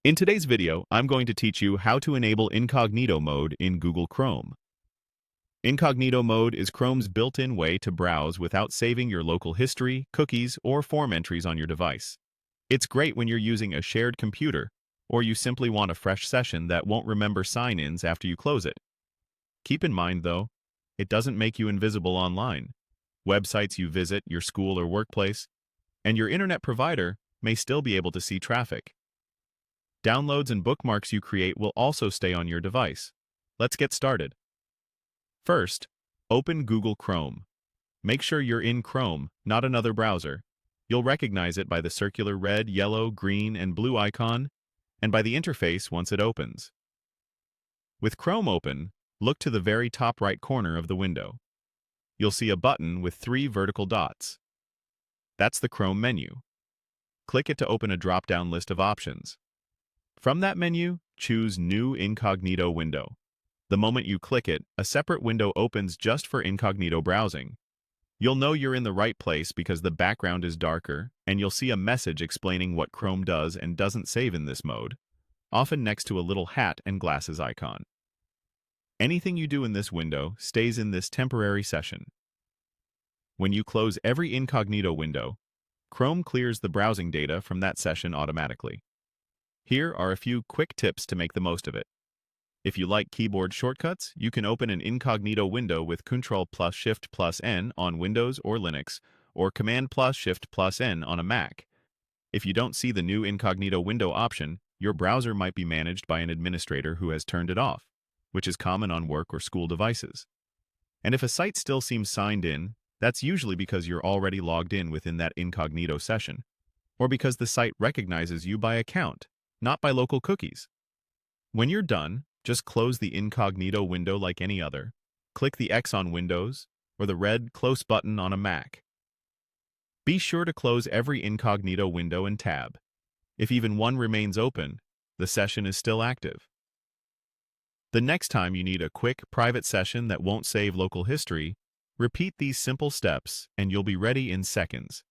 In today's video, I'm going to teach you how to enable Incognito mode in Google Chrome. Incognito mode is Chrome's built-in way to browse without saving your local history, cookies, or form entries on your device. It's great when you're using a shared computer, or you simply want a fresh session that won't remember sign-ins after you close it. Keep in mind, though, it doesn't make you invisible online. Websites you visit, your school or workplace, and your internet provider may still be able to see traffic. Downloads and bookmarks you create will also stay on your device. Let's get started. First, open Google Chrome. Make sure you're in Chrome, not another browser. You'll recognize it by the circular red, yellow, green, and blue icon, and by the interface once it opens. With Chrome open, look to the very top right corner of the window. You'll see a button with 3 vertical dots. That's the Chrome menu. Click it to open a drop-down list of options. From that menu, choose New Incognito window. The moment you click it, a separate window opens just for incognito browsing. You'll know you're in the right place because the background is darker, and you'll see a message explaining what Chrome does and doesn't save in this mode, often next to a little hat and glasses icon. Anything you do in this window stays in this temporary session. When you close every incognito window, Chrome clears the browsing data from that session automatically. Here are a few quick tips to make the most of it. If you like keyboard shortcuts, you can open an incognito window with Ctrl+Shift+N on Windows or Linux, or Command+Shift+N on a Mac. If you don't see the new incognito window option, your browser might be managed by an administrator who has turned it off, which is common on work or school devices. And if a site still seems signed in, that's usually because you're already logged in within that incognito session, or because the site recognizes you by account, not by local cookies. When you're done, just close the incognito window like any other. Click the X on Windows or the red Close button on a Mac. Be sure to close every incognito window and tab. If even one remains open, the session is still active. The next time you need a quick, private session that won't save local history, repeat these simple steps and you'll be ready in seconds.